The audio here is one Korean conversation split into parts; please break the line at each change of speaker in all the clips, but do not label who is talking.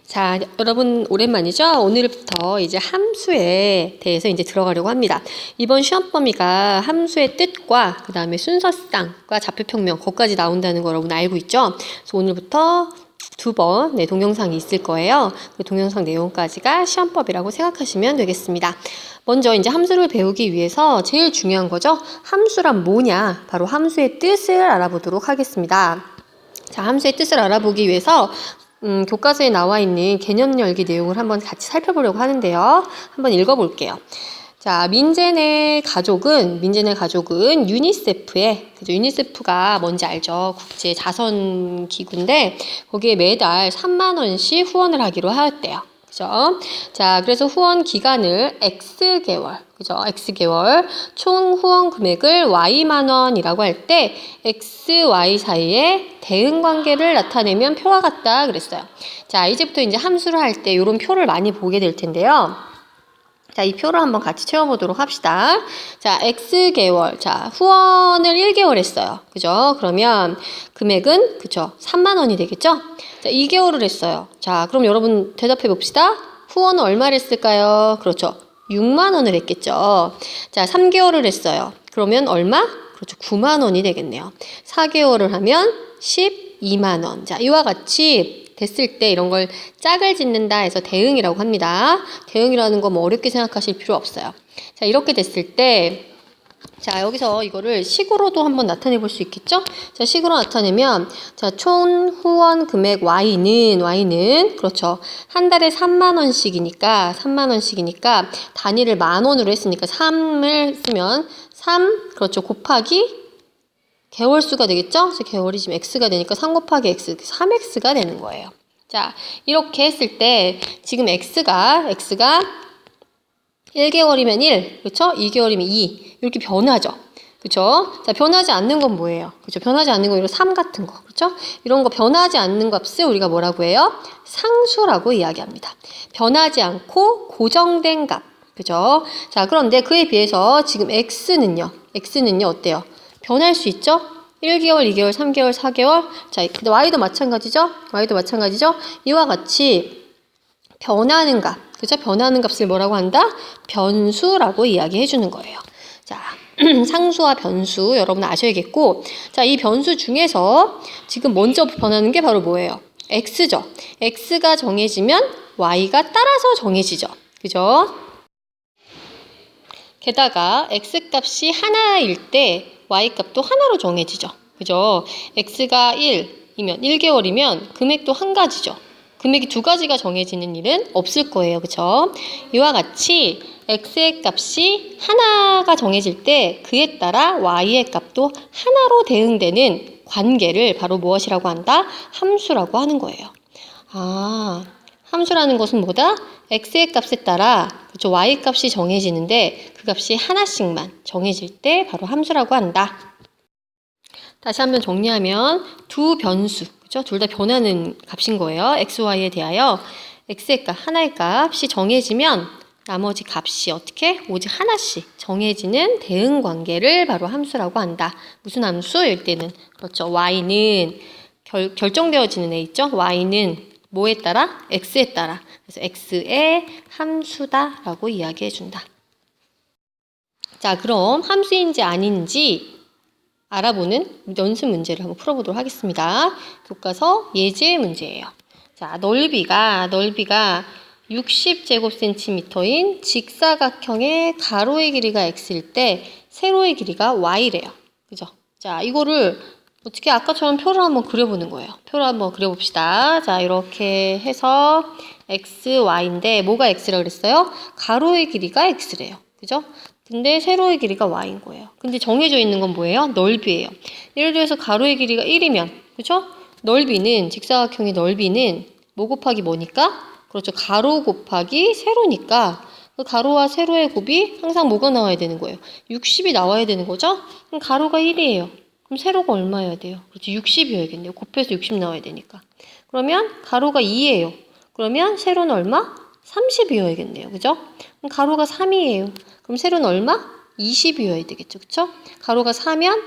자, 여러분 오랜만이죠? 오늘부터 이제 함수에 대해서 이제 들어가려고 합니다. 이번 시험 범위가 함수의 뜻과 그 다음에 순서쌍과 좌표평면 거기까지 나온다는 거 여러분 알고 있죠? 그래서 오늘부터 두 번 동영상이 있을 거예요. 그 동영상 내용까지가 시험법이라고 생각하시면 되겠습니다. 먼저 이제 함수를 배우기 위해서 제일 중요한 거죠. 함수란 뭐냐? 바로 함수의 뜻을 알아보도록 하겠습니다. 자, 함수의 뜻을 알아보기 위해서 교과서에 나와 있는 개념 열기 내용을 한번 같이 살펴보려고 하는데요. 한번 읽어볼게요. 자, 민제네 가족은 유니세프에, 그죠? 유니세프가 뭔지 알죠? 국제 자선 기구인데 거기에 매달 3만 원씩 후원을 하기로 하였대요. 그죠? 자, 그래서 후원 기간을 X개월, 그죠? X개월, 총 후원 금액을 Y만 원이라고 할 때 X, Y 사이에 대응 관계를 나타내면 표와 같다 그랬어요. 자, 이제부터 이제 함수를 할 때 이런 표를 많이 보게 될 텐데요. 자, 이 표를 한번 같이 채워보도록 합시다. 자, X개월. 자, 후원을 1개월 했어요. 그죠? 그러면 금액은, 그죠? 3만 원이 되겠죠? 자, 2개월을 했어요. 자, 그럼 여러분 대답해 봅시다. 후원은 얼마를 했을까요? 그렇죠. 6만 원을 했겠죠. 자, 3개월을 했어요. 그러면 얼마? 그렇죠. 9만 원이 되겠네요. 4개월을 하면 12만 원. 자, 이와 같이 됐을 때 이런 걸 짝을 짓는다 해서 대응이라고 합니다. 대응이라는 거 뭐 어렵게 생각하실 필요 없어요. 자, 이렇게 됐을 때, 자, 여기서 이거를 식으로도 한번 나타내 볼 수 있겠죠? 자, 식으로 나타내면, 자, 총 후원 금액 Y는, 그렇죠. 한 달에 3만 원씩이니까, 단위를 만 원으로 했으니까 3을 쓰면 3, 그렇죠. 곱하기 개월 수가 되겠죠? 그래서 개월이 지금 X가 되니까 3 곱하기 X, 3X가 되는 거예요. 자, 이렇게 했을 때 지금 X가 1개월이면 1, 그렇죠? 2개월이면 2, 이렇게 변하죠. 그렇죠? 자, 변하지 않는 건 뭐예요? 그렇죠? 변하지 않는 건 이런 3 같은 거, 그렇죠? 이런 거 변하지 않는 값을 우리가 뭐라고 해요? 상수라고 이야기합니다. 변하지 않고 고정된 값, 그죠? 자, 그런데 그에 비해서 지금 X는요 어때요? 변할 수 있죠? 1개월, 2개월, 3개월, 4개월. 자, 근데 Y도 마찬가지죠? 이와 같이 변하는 값, 그죠? 변하는 값을 뭐라고 한다? 변수라고 이야기해 주는 거예요. 자, 상수와 변수 여러분 아셔야겠고, 자, 이 변수 중에서 지금 먼저 변하는 게 바로 뭐예요? X죠. X가 정해지면 Y가 따라서 정해지죠. 그죠? 게다가 X 값이 하나일 때 Y값도 하나로 정해지죠. 그죠? X가 1이면 1개월이면 금액도 한 가지죠. 금액이 두 가지가 정해지는 일은 없을 거예요. 그죠? 이와 같이 X의 값이 하나가 정해질 때 그에 따라 Y의 값도 하나로 대응되는 관계를 바로 무엇이라고 한다? 함수라고 하는 거예요. 아, 함수라는 것은 뭐다? X의 값에 따라 그렇죠? Y 값이 정해지는데 그 값이 하나씩만 정해질 때 바로 함수라고 한다. 다시 한번 정리하면 두 변수, 그렇죠? 둘 다 변하는 값인 거예요. X, Y에 대하여 X의 값, 하나의 값이 정해지면 나머지 값이 어떻게? 오직 하나씩 정해지는 대응 관계를 바로 함수라고 한다. 무슨 함수일 때는 그렇죠. Y는 결정되어지는 애 있죠? Y는 뭐에 따라? X에 따라. 그래서 X의 함수다라고 이야기해준다. 자, 그럼 함수인지 아닌지 알아보는 연습 문제를 한번 풀어보도록 하겠습니다. 교과서 예제 문제예요. 자, 넓이가 60제곱센티미터인 직사각형의 가로의 길이가 X일 때 세로의 길이가 Y래요. 그죠? 자, 이거를 어떻게 아까처럼 표를 한번 그려보는 거예요. 표를 한번 그려봅시다. 자, 이렇게 해서 X, Y인데 뭐가 X라고 그랬어요? 가로의 길이가 X래요. 그죠? 근데 세로의 길이가 Y인 거예요. 근데 정해져 있는 건 뭐예요? 넓이에요. 예를 들어서 가로의 길이가 1이면 그죠? 넓이는 직사각형의 넓이는 뭐 곱하기 뭐니까? 그렇죠. 가로 곱하기 세로니까 그 가로와 세로의 곱이 항상 뭐가 나와야 되는 거예요? 60이 나와야 되는 거죠? 그럼 가로가 1이에요. 그럼 세로가 얼마여야 돼요? 그렇죠. 60이어야겠네요. 곱해서 60 나와야 되니까. 그러면 가로가 2예요. 그러면 세로는 얼마? 30이어야겠네요. 그죠? 그럼 가로가 3이에요. 그럼 세로는 얼마? 20이어야 되겠죠. 그쵸? 가로가 4면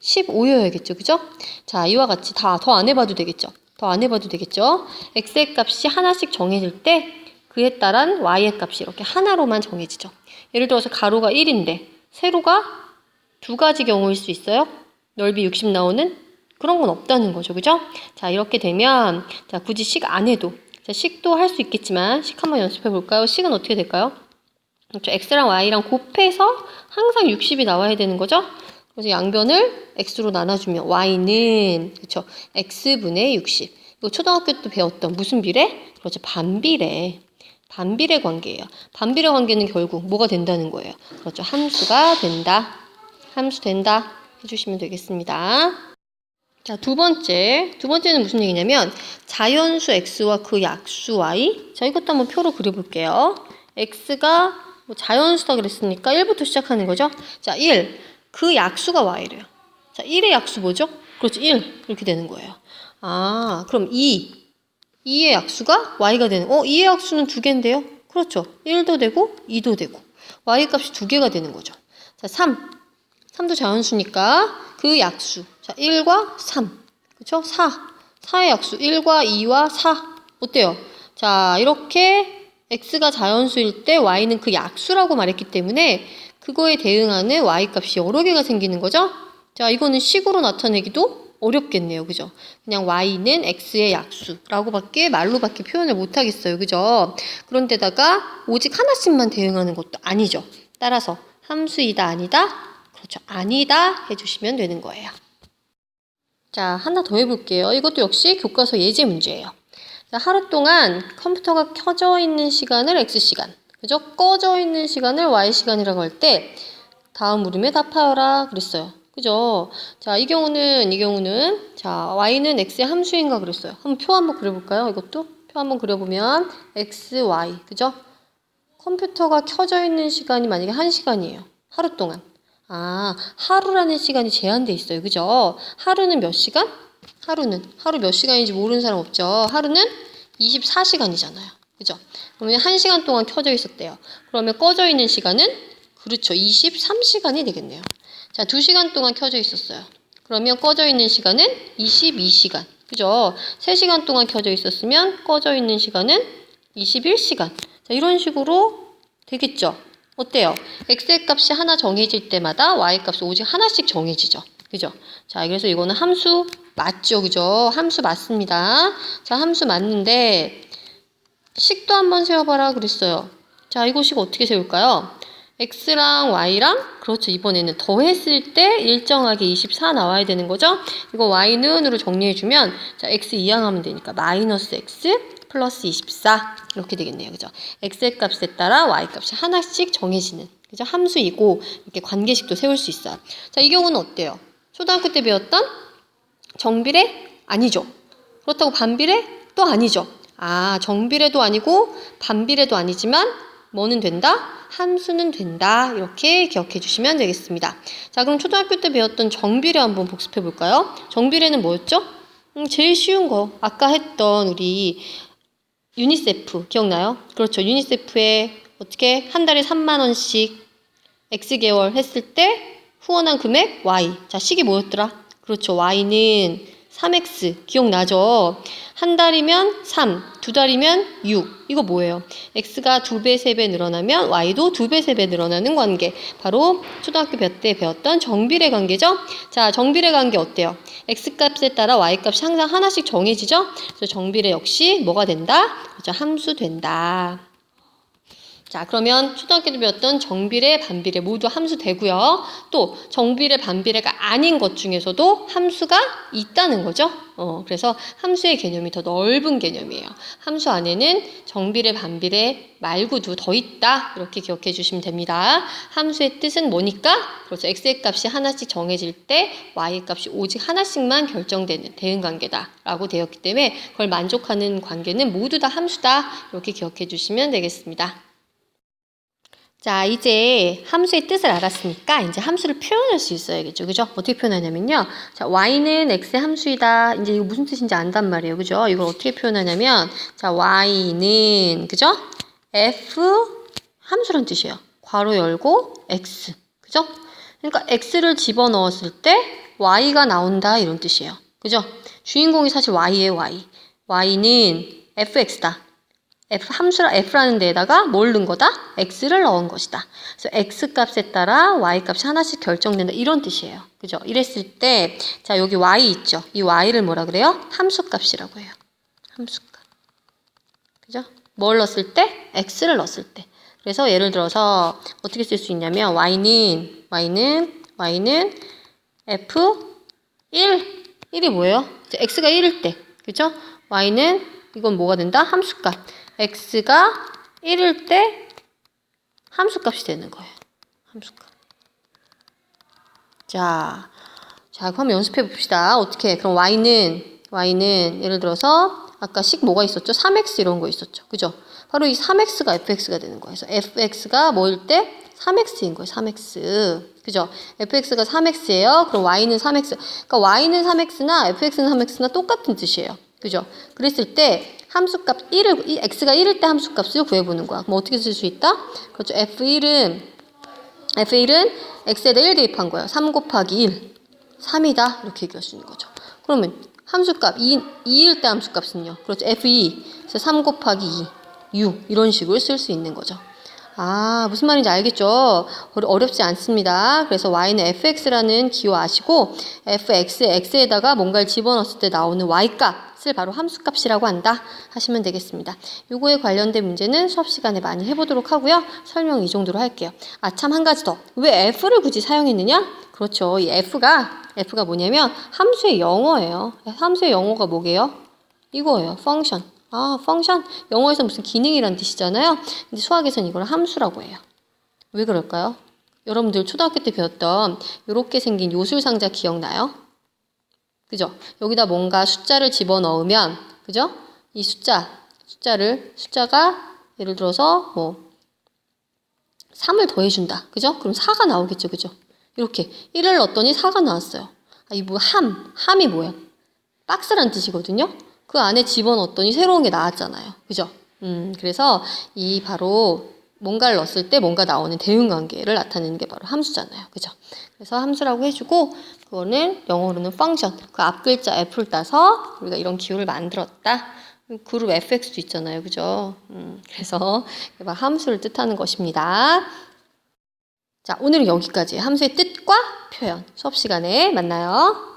15여야겠죠. 그죠? 자, 이와 같이 다 더 안 해봐도 되겠죠. 더 안 해봐도 되겠죠? x의 값이 하나씩 정해질 때 그에 따른 y의 값이 이렇게 하나로만 정해지죠. 예를 들어서 가로가 1인데 세로가 두 가지 경우일 수 있어요. 넓이 60 나오는 그런 건 없다는 거죠. 그죠? 자, 이렇게 되면 자, 굳이 식 안 해도 자, 식도 할 수 있겠지만 식 한번 연습해 볼까요? 식은 어떻게 될까요? 그렇죠. x랑 y랑 곱해서 항상 60이 나와야 되는 거죠. 그래서 양변을 x로 나눠주면 y는 그렇죠. x분의 60. 이거 초등학교 때 배웠던 무슨 비례? 그렇죠. 반비례. 반비례 관계예요. 반비례 관계는 결국 뭐가 된다는 거예요. 그렇죠. 함수가 된다. 함수 된다 해주시면 되겠습니다. 자, 두 번째는 무슨 얘기냐면 자연수 x와 그 약수 y. 자, 이것도 한번 표로 그려볼게요. x가 뭐 자연수다 그랬으니까 1부터 시작하는 거죠. 자, 1. 그 약수가 y래요. 자, 1의 약수 뭐죠? 그렇죠. 1. 이렇게 되는 거예요. 아, 그럼 2. 2의 약수가 y가 되는, 2의 약수는 두 개인데요? 그렇죠. 1도 되고 2도 되고 y 값이 두 개가 되는 거죠. 자, 3. 3도 자연수니까 그 약수. 자, 1과 3. 그쵸? 4. 4의 약수. 1과 2와 4. 어때요? 자, 이렇게 x가 자연수일 때 y는 그 약수라고 말했기 때문에 그거에 대응하는 y 값이 여러 개가 생기는 거죠? 자, 이거는 식으로 나타내기도 어렵겠네요. 그죠? 그냥 y는 x의 약수라고 밖에 말로밖에 표현을 못 하겠어요. 그죠? 그런데다가 오직 하나씩만 대응하는 것도 아니죠. 따라서 함수이다 아니다? 그렇죠. 아니다 해주시면 되는 거예요. 자, 하나 더 해볼게요. 이것도 역시 교과서 예제 문제예요. 자, 하루 동안 컴퓨터가 켜져 있는 시간을 X시간, 그죠? 꺼져 있는 시간을 Y시간이라고 할 때 다음 물음에 답하여라 그랬어요. 그죠? 자, 이 경우는 자, Y는 X의 함수인가 그랬어요. 한번 표 한번 그려볼까요? 이것도 표 한번 그려보면 X, Y, 그죠? 컴퓨터가 켜져 있는 시간이 만약에 1시간이에요. 하루 동안. 아, 하루라는 시간이 제한돼 있어요. 그죠? 하루는 몇 시간? 하루 몇 시간인지 모르는 사람 없죠? 하루는 24시간이잖아요. 그죠? 그러면 1시간 동안 켜져 있었대요. 그러면 꺼져 있는 시간은? 그렇죠. 23시간이 되겠네요. 자, 2시간 동안 켜져 있었어요. 그러면 꺼져 있는 시간은 22시간. 그죠? 3시간 동안 켜져 있었으면 꺼져 있는 시간은 21시간. 자, 이런 식으로 되겠죠? 어때요? x의 값이 하나 정해질 때마다 y 값이 오직 하나씩 정해지죠. 그죠? 자, 그래서 이거는 함수 맞죠? 그죠? 함수 맞습니다. 자, 함수 맞는데 식도 한번 세워봐라 그랬어요. 자, 이거 식 어떻게 세울까요? x랑 y랑 그렇죠. 이번에는 더했을 때 일정하게 24 나와야 되는 거죠. 이거 y는으로 정리해주면 자, x 이항하면 되니까 마이너스 x 플러스 24 이렇게 되겠네요. 그죠? x의 값에 따라 y 값이 하나씩 정해지는 그죠? 함수이고 이렇게 관계식도 세울 수 있어요. 자, 이 경우는 어때요? 초등학교 때 배웠던 정비례? 아니죠. 그렇다고 반비례? 또 아니죠. 아, 정비례도 아니고 반비례도 아니지만 뭐는 된다? 함수는 된다. 이렇게 기억해 주시면 되겠습니다. 자, 그럼 초등학교 때 배웠던 정비례 한번 복습해 볼까요? 정비례는 뭐였죠? 제일 쉬운 거. 아까 했던 우리 유니세프 기억나요? 그렇죠. 유니세프에 어떻게 한 달에 3만 원씩 X개월 했을 때 후원한 금액 Y. 자, 식이 뭐였더라? 그렇죠. Y는 3X. 기억나죠? 한 달이면 3, 두 달이면 6. 이거 뭐예요? X가 2배, 3배 늘어나면 Y도 2배, 3배 늘어나는 관계. 바로 초등학교 때 배웠던 정비례 관계죠? 자, 정비례 관계 어때요? X값에 따라 Y값이 항상 하나씩 정해지죠? 그래서 정비례 역시 뭐가 된다? 그렇죠. 함수 된다. 자, 그러면 초등학교 때 배웠던 정비례, 반비례 모두 함수 되고요. 또 정비례, 반비례가 아닌 것 중에서도 함수가 있다는 거죠. 그래서 함수의 개념이 더 넓은 개념이에요. 함수 안에는 정비례, 반비례 말고도 더 있다. 이렇게 기억해 주시면 됩니다. 함수의 뜻은 뭐니까? 그래서 x의 값이 하나씩 정해질 때 y의 값이 오직 하나씩만 결정되는 대응관계다라고 되었기 때문에 그걸 만족하는 관계는 모두 다 함수다. 이렇게 기억해 주시면 되겠습니다. 자, 이제 함수의 뜻을 알았으니까 이제 함수를 표현할 수 있어야겠죠. 그죠? 어떻게 표현하냐면요. 자, y는 x의 함수이다. 이제 이거 무슨 뜻인지 안단 말이에요. 그죠? 이걸 어떻게 표현하냐면 자, y는 그죠? f 함수란 뜻이에요. 괄호 열고 x. 그죠? 그러니까 x를 집어넣었을 때 y가 나온다 이런 뜻이에요. 그죠? 주인공이 사실 y예요, y. y는 fx다. f라는 데에다가 뭘 넣은 거다? x를 넣은 것이다. 그래서 x 값에 따라 y 값이 하나씩 결정된다. 이런 뜻이에요. 그죠? 이랬을 때, 자, 여기 y 있죠? 이 y를 뭐라 그래요? 함수 값이라고 해요. 함수 값. 그죠? 뭘 넣었을 때? x를 넣었을 때. 그래서 예를 들어서 어떻게 쓸 수 있냐면 y는 f1, 1이 뭐예요? x가 1일 때. 그죠? y는 이건 뭐가 된다? 함수값. x가 1일 때 함수값이 되는 거예요. 함수값. 자, 그럼 연습해 봅시다. 어떻게? 그럼 y는 예를 들어서 아까 식 뭐가 있었죠? 3x 이런 거 있었죠. 그죠? 바로 이 3x가 fx가 되는 거예요. 그래서 fx가 뭐일 때? 3x인 거예요. 3x. 그죠? fx가 3x예요. 그럼 y는 3x. 그러니까 y는 3x나 fx는 3x나 똑같은 뜻이에요. 그죠? 그랬을 때 함수값 x가 1일 때 함수값을 구해보는 거야. 그럼 어떻게 쓸 수 있다? 그렇죠. f1은 x에다 1 대입한 거예요. 3 곱하기 1. 3이다. 이렇게 얘기할 수 있는 거죠. 그러면 함수값 2일 때 함수값은요. 그렇죠. f2. 그래서 3 곱하기 2. 6. 이런 식으로 쓸 수 있는 거죠. 아, 무슨 말인지 알겠죠? 어렵지 않습니다. 그래서 y는 fx라는 기호 아시고 x에다가 뭔가를 집어넣었을 때 나오는 y값을 바로 함수값이라고 한다 하시면 되겠습니다. 요거에 관련된 문제는 수업 시간에 많이 해보도록 하고요. 설명 이 정도로 할게요. 아, 참 한 가지 더. 왜 f를 굳이 사용했느냐? 그렇죠. 이 f가 뭐냐면 함수의 영어예요. 함수의 영어가 뭐게요? 이거예요. 펑션. 아, 펑션. 영어에서 무슨 기능이란 뜻이잖아요. 근데 수학에서는 이걸 함수라고 해요. 왜 그럴까요? 여러분들 초등학교 때 배웠던 이렇게 생긴 요술상자 기억나요? 그죠? 여기다 뭔가 숫자를 집어넣으면, 그죠? 이 숫자가 예를 들어서 뭐 3을 더해준다. 그죠? 그럼 4가 나오겠죠. 그죠? 이렇게 1을 넣었더니 4가 나왔어요. 아, 이 뭐 함이 뭐야? 박스란 뜻이거든요. 그 안에 집어넣었더니 새로운 게 나왔잖아요. 그죠? 그래서 이 바로 뭔가를 넣었을 때 뭔가 나오는 대응관계를 나타내는 게 바로 함수잖아요. 그죠? 그래서 함수라고 해주고 그거는 영어로는 펑션. 그 앞 글자 F를 따서 우리가 이런 기호를 만들었다. 그룹 fx도 있잖아요. 그죠? 그래서 함수를 뜻하는 것입니다. 자, 오늘은 여기까지 함수의 뜻과 표현 수업 시간에 만나요.